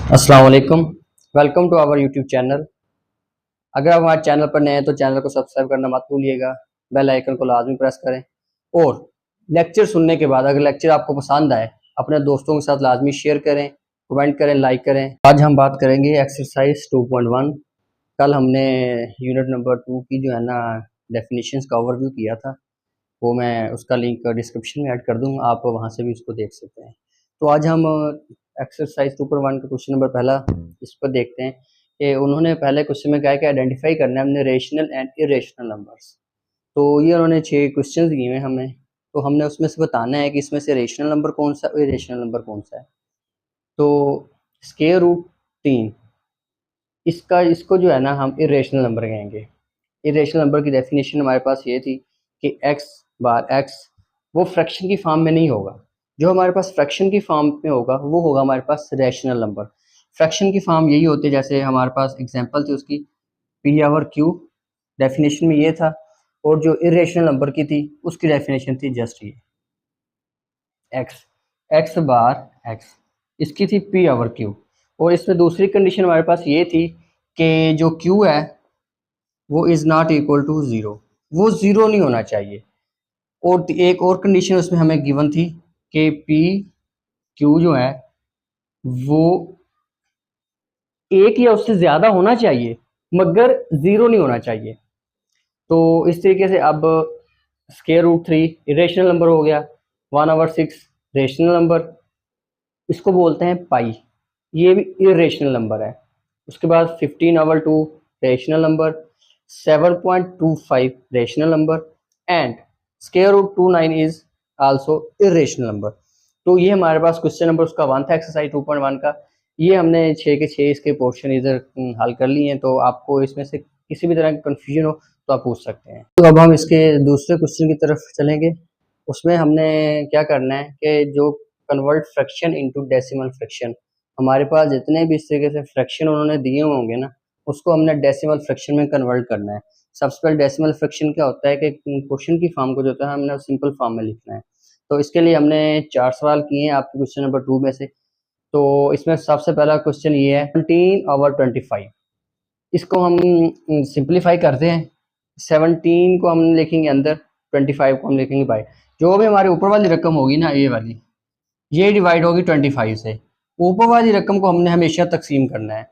अस्सलाम वालेकुम। Welcome to our YouTube channel. अगर आप हमारे चैनल पर नए हैं तो चैनल को सब्सक्राइब करना मत भूलिएगा, बेल आइकन को लाजमी प्रेस करें और लेक्चर सुनने के बाद अगर लेक्चर आपको पसंद आए अपने दोस्तों के साथ लाजमी शेयर करें, कमेंट करें, लाइक करें। आज हम बात करेंगे एक्सरसाइज 2.1। कल हमने यूनिट नंबर 2 की जो है ना डेफिनेशंस का ओवरव्यू किया था, वो मैं उसका लिंक डिस्क्रिप्शन में ऐड कर दूँगा, आप वहाँ से भी उसको देख सकते हैं। तो आज हम एक्सरसाइज 2.1 का क्वेश्चन नंबर पहला इस पर देखते हैं कि उन्होंने पहले क्वेश्चन में कहा है कि आइडेंटिफाई करना है हमने रेशनल एंड इरेशनल नंबर्स। तो ये उन्होंने 6 क्वेश्चन दिए हैं हमें, तो हमने उसमें से बताना है कि इसमें से रेशनल नंबर कौन सा है, इरेशनल नंबर कौन सा है। तो स्क्वायर रूट 3 इसको जो है ना हम इरेशनल नंबर कहेंगे। इरेशनल नंबर की डेफिनेशन हमारे पास ये थी कि x बार x वो फ्रैक्शन की फॉर्म में नहीं होगा, जो हमारे पास फ्रैक्शन की फॉर्म में होगा वो होगा हमारे पास रैशनल नंबर। फ्रैक्शन की फॉर्म यही होती है, जैसे हमारे पास एग्जांपल थी उसकी p/q, डेफिनेशन में ये था, और जो इरेशनल नंबर की थी उसकी डेफिनेशन थी जस्ट ये x बार x, इसकी थी p/q। और इसमें दूसरी कंडीशन हमारे पास ये थी कि जो q है वो is not equal to zero, वो ज़ीरो नहीं होना चाहिए। और एक और कंडीशन उसमें हमें गिवन थी कि पी क्यू जो है वो एक या उससे ज़्यादा होना चाहिए मगर ज़ीरो नहीं होना चाहिए। तो इस तरीके से अब स्क्वायर रूट 3 इरेशनल नंबर हो गया, 1/6 रेशनल नंबर, इसको बोलते हैं पाई, ये भी इरेशनल नंबर है। उसके बाद 15/2 rational number, 7.25 rational number and square root 29 is also irrational number. तो ये हमारे पास क्वेश्चन नंबर उसका 1 था एक्सरसाइज 2.1 का। ये हमने 6 के 6 इसके पोर्शन इधर हल कर लिए हैं। तो आपको इसमें से किसी भी तरह की कन्फ्यूजन हो तो आप पूछ सकते हैं। तो अब हम इसके दूसरे क्वेश्चन की तरफ चलेंगे। उसमें हमने क्या करना है कि जो convert fraction into decimal fraction, हमारे पास जितने भी इस तरीके से फ्रैक्शन उन्होंने दिए होंगे ना उसको हमने डेसिमल फ्रैक्शन में कन्वर्ट करना है। सबसे पहले डेसिमल फ्रैक्शन क्या होता है कि क्वेश्चन की फॉर्म को जो होता है हमने सिंपल फॉर्म में लिखना है। तो इसके लिए हमने 4 सवाल किए हैं आपके क्वेश्चन नंबर 2 में से। तो इसमें सबसे पहला क्वेश्चन ये है 17/25, इसको हम सिंप्लीफाई करते हैं। 17 को हम लिखेंगे अंदर, 25 को हम लिखेंगे बाहर। जो भी हमारी ऊपर वाली रकम होगी ना ये वाली, ये डिवाइड होगी 25 से। ऊपर वाली रकम को हमने हमेशा तकसीम करना है।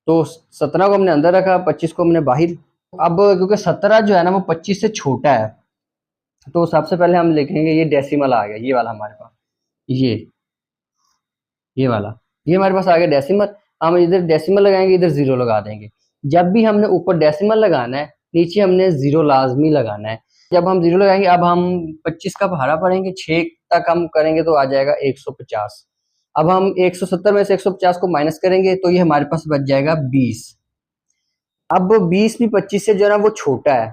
तो 17 को हमने अंदर रखा, 25 को हमने बाहर। अब क्योंकि 17 जो है ना वो 25 से छोटा है, तो सबसे पहले हम लिखेंगे ये डेसिमल आ गया, ये वाला हमारे पास, ये वाला, ये हमारे पास आ गया डेसिमल। हम इधर डेसिमल लगाएंगे, इधर जीरो लगा देंगे। जब भी हमने ऊपर डेसिमल लगाना है नीचे हमने जीरो लाजमी लगाना है। जब हम जीरो लगाएंगे, अब हम 25 का पहाड़ा पढ़ेंगे, 6 तक हम करेंगे तो आ जाएगा 150। अब हम 170 में से 150 को माइनस करेंगे तो ये हमारे पास बच जाएगा 20। अब 20 भी 25 से जो है ना वो छोटा है,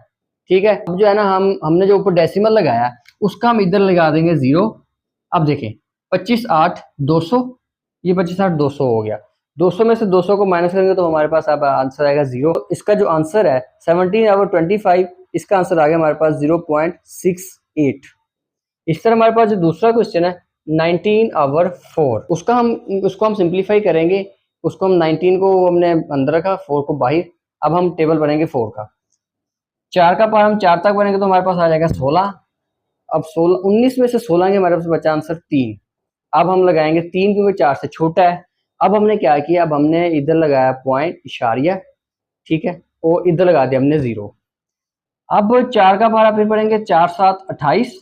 ठीक है। अब जो है ना हमने जो ऊपर डेसिमल लगाया उसका हम इधर लगा देंगे जीरो। अब देखें 25 8 200, ये 25 8 200 हो गया। 200 में से 200 को माइनस करेंगे तो हमारे पास अब आंसर आएगा जीरो। इसका जो आंसर है 17/25, इसका आंसर आ गया हमारे पास 0.68। इस तरह हमारे पास जो दूसरा क्वेश्चन है 19/4, उसको हम सिंप्लीफाई करेंगे। उसको हम 19 को हमने अंदर रखा, 4 को बाहर। अब हम टेबल बनेंगे 4 का, 4 का पार हम 4 तक बनेंगे तो हमारे पास आ जाएगा 16। अब 16 19 में से 16 के हमारे पास बचा आंसर 3। अब हम लगाएंगे 3 क्योंकि 4 से छोटा है। अब हमने क्या किया, अब हमने इधर लगाया पॉइंट इशारिया, ठीक है, और इधर लगा दिया हमने जीरो। अब 4 का पारा फिर पढ़ेंगे, 4 7 28,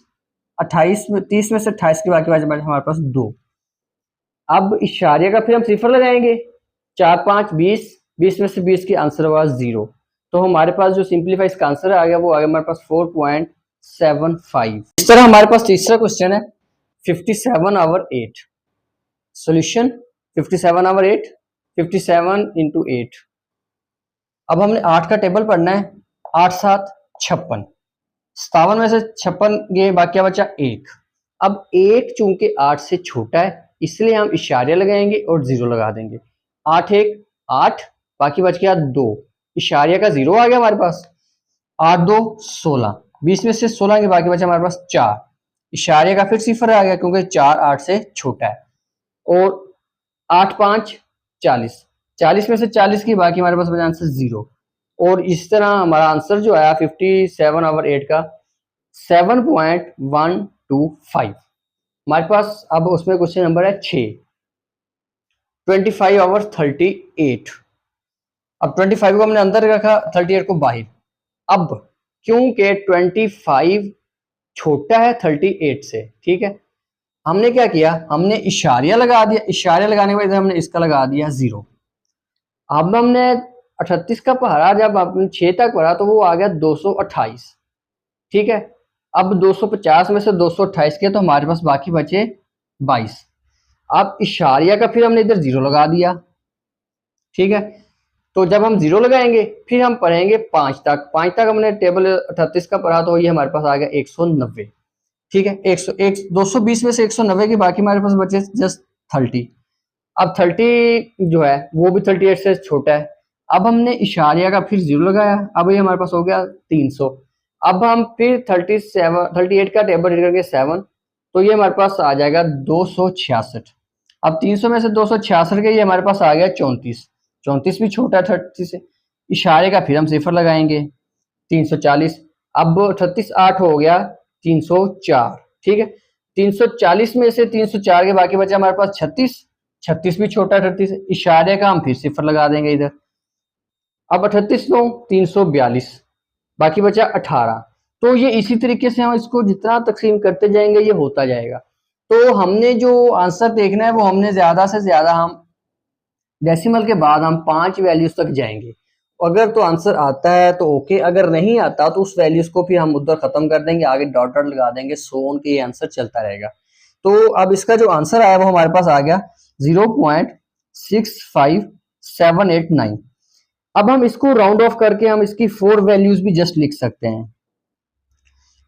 28 में 30 में से 28 के बाकी बचे हमारे पास 2। अब इशारिया का फिर हम सिफर लगाएंगे, 4 5 20, 20 में से 20 की आंसर हुआ जीरो। तो हमारे पास जो सिंप्लीफाई इसका आंसर आ गया वो आ गया हमारे पास 4.75। इस तरह हमारे पास तीसरा क्वेश्चन है 57/8। Solution 57/8, 57 into 8। अब हमने 8 का टेबल पढ़ना है, 8 7 56, 57 में से 56 गए, बाकी बचा 1। अब 1 चूंकि 8 से छोटा है इसलिए हम इशारिया लगाएंगे और जीरो लगा देंगे। 8 1 8, बाकी बच गया 2, इशारिया का जीरो आ गया हमारे पास। 8 2 16, 20 में से 16 के बाकी बचा हमारे पास 4, इशारिया का फिर सिफर आ गया क्योंकि 4 8 से छोटा है। और 8 5 40, 40 में से 40 की बाकी हमारे पास बचा आंसर 0। और इस तरह हमारा आंसर जो आया 57/8 का 7.125। हमारे पास अब उसमें क्वेश्चन नंबर है 6, 25/38। अब 25 को हमने अंदर रखा, 38 को बाहर। अब क्योंकि 25 छोटा है 38 से, ठीक है, हमने क्या किया, हमने इशारिया लगा दिया। इशारिया लगाने के बाद हमने इसका लगा दिया 0। अब हमने 38 का पढ़ा, जब आपने 6 तक पढ़ा तो वो आ गया 228, ठीक है। अब 250 में से 228 के तो हमारे पास बाकी बचे 22। अब इशारिया का फिर हमने इधर 0 लगा दिया, ठीक है। तो जब हम 0 लगाएंगे फिर हम पढ़ेंगे 5 तक। 5 तक हमने टेबल 38 का पढ़ा तो ये हमारे पास आ गया 190, ठीक है। 220 में से 190 की बाकी हमारे पास बचे जस्ट 30। अब 30 जो है वो भी 38 से छोटा है। अब हमने इशारिया का फिर 0 लगाया, अब ये हमारे पास हो गया 300। अब हम फिर 38 का टेबल रीड करके 7, तो ये हमारे पास आ जाएगा 266। अब 300 में से 266 के ये हमारे पास आ गया 34। 34 भी छोटा है 30 से। इशारे का फिर हम सिफर लगाएंगे 340। अब 38 8 हो गया 304, ठीक है। 340 में से 304 के बाकी बचा हमारे पास 36। 36 भी छोटा 38 से। इशारे का हम फिर सिफर लगा देंगे इधर। अब 38 9 342, बाकी बचा 18। तो ये इसी तरीके से हम इसको जितना तकसीम करते जाएंगे ये होता जाएगा। तो हमने जो आंसर देखना है वो हमने ज्यादा से ज्यादा हम डेसिमल के बाद हम 5 वैल्यूज तक जाएंगे। अगर तो आंसर आता है तो ओके, अगर नहीं आता तो उस वैल्यूज को फिर हम उधर खत्म कर देंगे, आगे डॉट डॉट लगा देंगे, सो ऑन के ये आंसर चलता रहेगा। तो अब इसका जो आंसर आया वो हमारे पास आ गया 0.65789। अब हम इसको राउंड ऑफ करके हम इसकी 4 वैल्यूज भी जस्ट लिख सकते हैं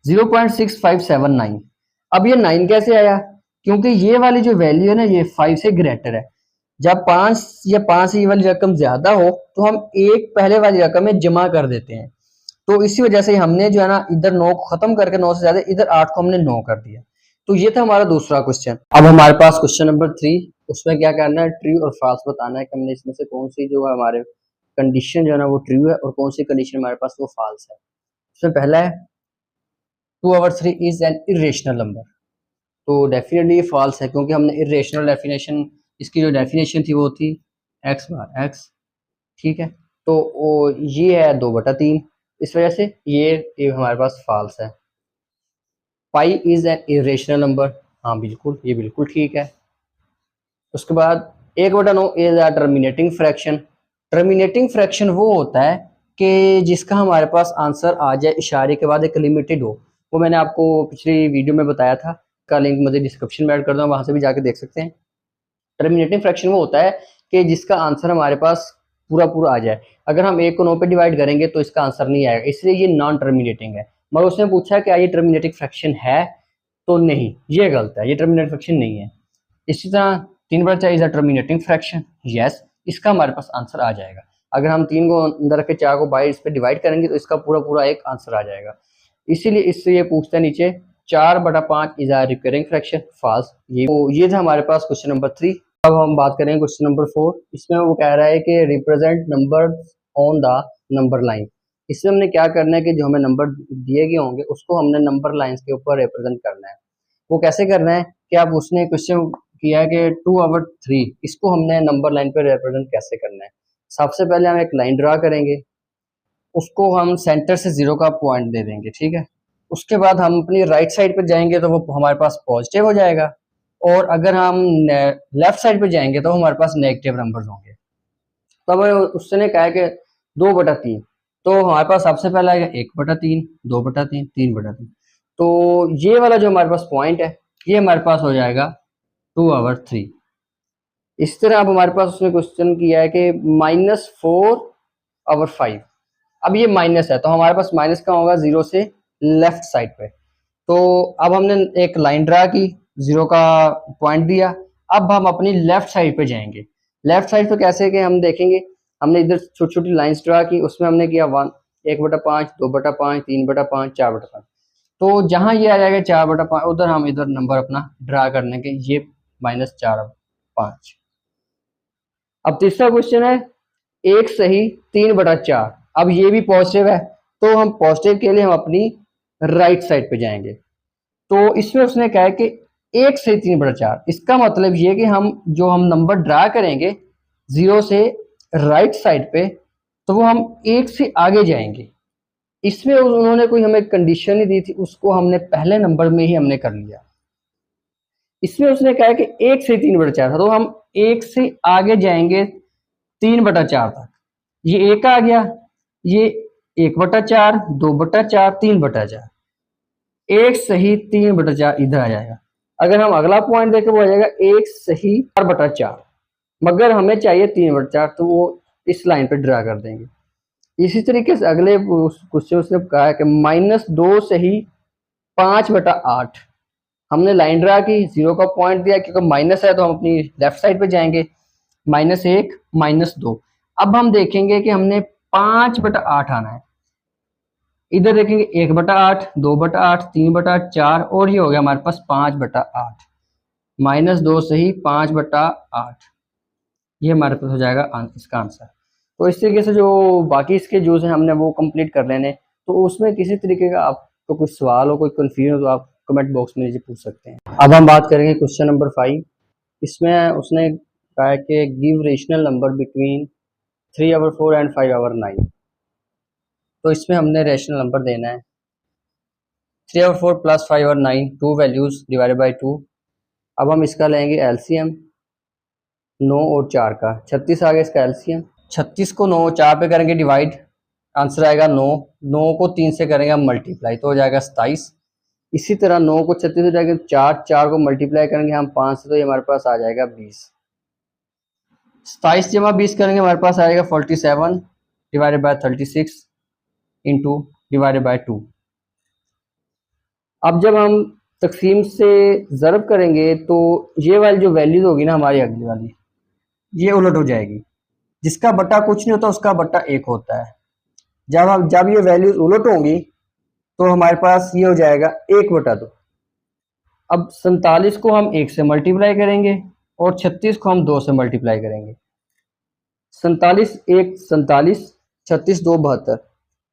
0.6579। अब ये 9 कैसे आया, क्योंकि ये वाली जो वैल्यू है ना ये 5 से ग्रेटर है। जब 5 या 5 से ये वाली रकम ज्यादा हो तो हम एक पहले वाली रकम में जमा कर देते हैं। तो इसी वजह से हमने जो है ना इधर 9 को खत्म करके 9 से ज्यादा इधर 8 को हमने 9 कर दिया। तो ये था हमारा दूसरा क्वेश्चन। अब हमारे पास क्वेश्चन नंबर 3, उसमें क्या करना है, ट्रू और फॉल्स बताना है कि हमने इसमें से कौन सी जो है हमारे कंडीशन जो है ना वो ट्रू है और कौन सी कंडीशन हमारे पास वो फॉल्स है। इसमें पहला है 2/3 इज एन इरेशनल नंबर। तो डेफिनेटली ये फॉल्स है, क्योंकि हमने इरेशनल डेफिनेशन, इसकी जो डेफिनेशन थी वो थी x बार x, ठीक है। तो वो ये है 2/3, इस वजह से ये हमारे पास फॉल्स है। Pi is an irrational number, हाँ बिल्कुल, ये बिल्कुल ठीक है। उसके बाद 1/9 is a terminating fraction. Terminating fraction वो होता है कि जिसका हमारे पास आंसर आ जाए इशारे के बाद एक लिमिटेड हो। वो मैंने आपको पिछली वीडियो में बताया था, का लिंक मुझे डिस्क्रिप्शन में ऐड कर दूंगा, वहां से भी जाके देख सकते हैं। टर्मिनेटिंग फ्रैक्शन वो होता है कि जिसका आंसर हमारे पास पूरा पूरा आ जाए। अगर हम 1 को 9 पे डिवाइड करेंगे तो इसका आंसर नहीं आएगा, इसलिए ये नॉन टर्मिनेटिंग है। मगर उसने पूछा क्या ये टर्मिनेटिंग फ्रैक्शन है, तो नहीं, ये गलत है, ये टर्मिनेटिंग फ्रैक्शन नहीं है। इसी तरह 3/4 is a terminating fraction, yes, इसका हमारे पास आंसर आ जाएगा। अगर हम 3 को अंदर रख के 4 को बाहर इस पे डिवाइड करेंगे तो इसका पूरा पूरा एक आंसर आ जाएगा। इसीलिए इससे ये पूछता है नीचे 4/5 is a recurring fraction, false. ये था हमारे पास क्वेश्चन नंबर 3। अब हम बात करें क्वेश्चन नंबर 4। इसमें वो कह रहा है कि represent number on the number line. इसमें हमने क्या करना है कि जो हमें नंबर दिए गए होंगे उसको हमने नंबर लाइंस के ऊपर रिप्रेजेंट करना है। वो कैसे करना है कि आप उसने क्वेश्चन किया है कि 2/3 इसको हमने नंबर लाइन पे रिप्रेजेंट कैसे करना है। सबसे पहले हम एक लाइन ड्रा करेंगे, उसको हम सेंटर से 0 का पॉइंट दे देंगे, ठीक है। उसके बाद हम अपनी राइट साइड पर जाएंगे तो वो हमारे पास पॉजिटिव हो जाएगा, और अगर हम लेफ्ट साइड पे जाएंगे तो हमारे पास नेगेटिव नंबर्स होंगे। तो अब उसने कहा है कि 2/3, तो हमारे पास सबसे पहला आएगा 1/3, 2/3, 3/3। तो ये वाला जो हमारे पास पॉइंट है ये हमारे पास हो जाएगा 2/3। इस तरह अब हमारे पास उसने क्वेश्चन किया है कि -4/5। अब ये माइनस है तो हमारे पास माइनस का होगा 0 से लेफ्ट साइड पे। तो अब हमने एक लाइन ड्रा की, 0 का पॉइंट दिया। अब हम अपनी लेफ्ट साइड पे जाएंगे। लेफ्ट साइड पे कैसे कि हम देखेंगे, हमने इधर छोटी छोटी लाइंस ड्रा की, उसमें हमने किया 1/5, 2/5, 3/5, 4/5। तो जहां ये आ जाएगा 4/5 उधर हम इधर नंबर अपना ड्रा करने के, ये -4/5। अब तीसरा क्वेश्चन है 1 सही 3/4। अब ये भी पॉजिटिव है, तो हम पॉजिटिव के लिए हम अपनी राइट साइड पे जाएंगे। तो इसमें उसने कहा है कि 1 सही 3/4, इसका मतलब ये कि हम जो हम नंबर ड्रा करेंगे 0 से राइट साइड पे, तो वो हम 1 से आगे जाएंगे। इसमें उन्होंने कोई हमें कंडीशन नहीं दी थी, उसको हमने पहले नंबर में ही हमने कर लिया। इसमें उसने कहा है कि 1 से 3/4 था, तो हम 1 से आगे जाएंगे 3/4 तक। ये 1 आ गया, ये 1/4, 2/4, 3/4। 1 सही 3/4 इधर आ जाएगा। अगर हम अगला पॉइंट देखें वो आ जाएगा 1 सही 4/4, मगर हमें चाहिए 3/4, तो वो इस लाइन पे ड्रा कर देंगे। इसी तरीके से अगले क्वेश्चन उसने कहा है कि -2 सही 5/8। हमने लाइन ड्रा की, 0 का पॉइंट दिया, क्योंकि माइनस है तो हम अपनी लेफ्ट साइड पे जाएंगे। -1 -2। अब हम देखेंगे कि हमने 5/8 आना है। इधर देखेंगे 1/8, 2/8, 3/4 और ये हो गया हमारे पास 5/8। -2 सही 5/8, ये हमारे पास हो जाएगा इसका आंसर। तो इस तरीके से जो बाकी इसके जूस हैं हमने वो कंप्लीट कर लेने। तो उसमें किसी तरीके का आपको कोई सवाल हो, कोई कंफ्यूजन हो, तो आप कमेंट बॉक्स में नीचे पूछ सकते हैं। अब हम बात करेंगे क्वेश्चन नंबर 5। इसमें उसने कहा है कि give rational number between 3/4 and 5/9। तो इसमें हमने रेशनल नंबर देना है 3/4 प्लस 5/9, 2 वैल्यूज डिवाइडेड बाई 2। अब हम इसका लेंगे एलसीएम 9 और 4 का, 36 आ गया इसका एलसीएम। 36 को 9 4 पे करेंगे डिवाइड, आंसर आएगा 9। 9 को 3 से करेंगे हम मल्टीप्लाई, तो हो जाएगा 27। इसी तरह 9 को 36 से जाएगा 4 को मल्टीप्लाई करेंगे हम 5 से, तो ये हमारे पास आ जाएगा 20। 27 जमा 20 करेंगे हमारे पास आएगा 47 divided by 36 into divided by 2। अब जब हम तकसीम से ज़रब करेंगे तो ये वाली जो वैल्यूज होगी ना हमारी अगली वाली, ये उलट हो जाएगी। जिसका बट्टा कुछ नहीं होता उसका बट्टा 1 होता है। जब ये वैल्यूज उलट होंगी तो हमारे पास ये हो जाएगा 1/2। अब 47 को हम 1 से मल्टीप्लाई करेंगे और 36 को हम 2 से मल्टीप्लाई करेंगे। 47 1 47, 36 2 72।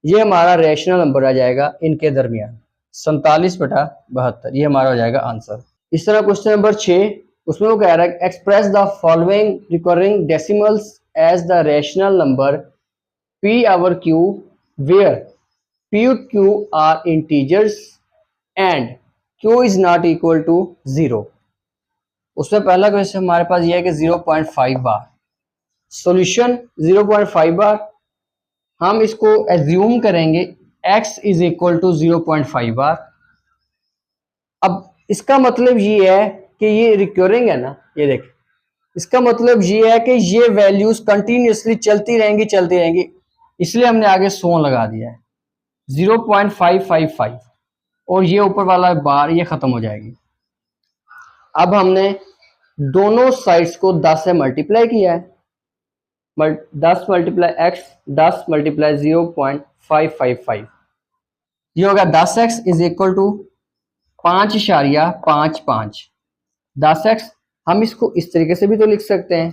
ये हमारा रेशनल नंबर आ जाएगा इनके दरमियान 47/72, ये हमारा हो जाएगा आंसर। इस तरह क्वेश्चन नंबर 6, उसमें वो कह रहा है express the following recurring decimals as the rational number p/q where p/q are integers and q is not equal to 0। उसमें पहला क्वेश्चन हमारे पास ये है कि 0.5 बार, सॉल्यूशन 0.5 बार। हम इसको एज्यूम करेंगे x इज इक्वल टू 0.5 बार। अब इसका मतलब ये है कि ये रिकरिंग है ना, ये देख, इसका मतलब ये है कि ये वैल्यूज कंटिन्यूसली चलती रहेंगी, इसलिए हमने आगे 100 लगा दिया है 0.555, और ये ऊपर वाला बार ये खत्म हो जाएगी। अब हमने दोनों साइड्स को 10 से मल्टीप्लाई किया है, 10 मल्टीप्लाई x, 10 मल्टीप्लाई 0.555, ये होगा 10x is equal to 5.55। 10x हम इसको इस तरीके से भी तो लिख सकते हैं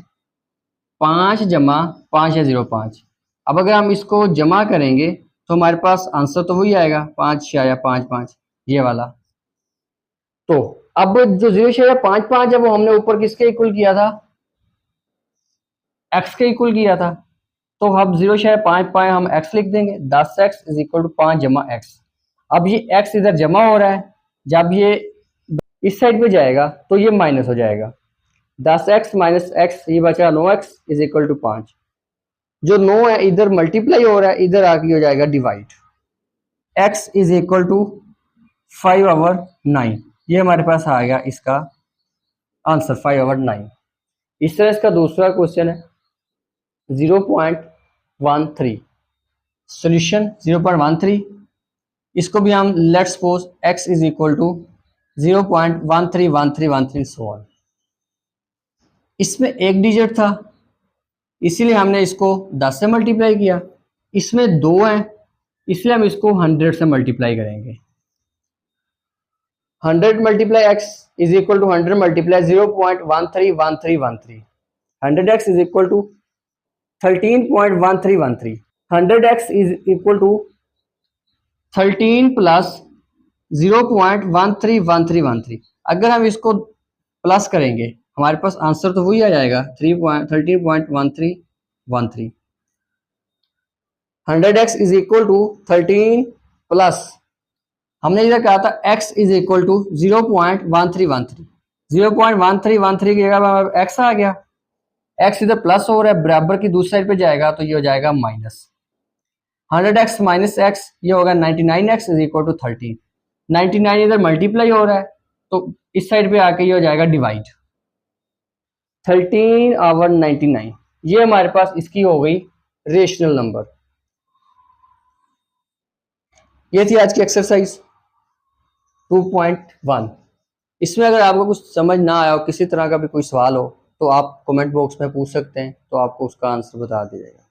5 जमा 5 या 0.5। अब अगर हम इसको जमा करेंगे तो हमारे पास आंसर तो वही आएगा 5.55, ये वाला। तो अब जो 0.55 है वो हमने ऊपर किसके इक्वल किया था, x के इक्वल किया था, तो हम 0.55 हम x लिख देंगे। 10x इज इक्वल टू 5 जमा x। अब ये x इधर जमा हो रहा है, जब ये इस साइड पे जाएगा तो ये माइनस हो जाएगा, 10x माइनस x, ये बचा 9x इज इक्वल टू 5। जो 9 है इधर मल्टीप्लाई हो रहा है, इधर आके हो जाएगा divide, x is equal to 5/9, ये हमारे पास आ गया इसका आंसर 5/9। इस तरह इसका दूसरा क्वेश्चन है 0.13, सॉल्यूशन 0.13। इसको भी हम let's suppose x is equal to 0.131313 so on. इसमें एक डिजिट था इसीलिए हमने इसको 10 से मल्टीप्लाई किया, इसमें 2 है इसलिए हम इसको 100 से मल्टीप्लाई करेंगे। 100 multiply x is equal to 100 multiply 0.131313, 100x is equal to 13.1313। 100x is equal to 13 plus 0.131313। अगर हम इसको प्लस करेंगे हमारे पास आंसर तो वही आ जाएगा 13.1313। 100x is equal to 13 plus हमने इधर कहा था x इज इक्वल टू 0.1313। 0.1313 की जगह x आ गया, x इधर प्लस हो रहा है, बराबर की दूसरी साइड पे जाएगा तो ये हो जाएगा माइनस। 100x माइनस x ये होगा 99x इज इक्वल टू 13। 99 इधर मल्टीप्लाई हो रहा है तो इस साइड पे आके ये हो जाएगा डिवाइड। 13/99 ये हमारे पास इसकी हो गई रेशनल नंबर। ये थी आज की एक्सरसाइज 2.1। इसमें अगर आपको कुछ समझ ना आया हो, किसी तरह का भी कोई सवाल हो तो आप कमेंट बॉक्स में पूछ सकते हैं, तो आपको उसका आंसर बता दिया जाएगा।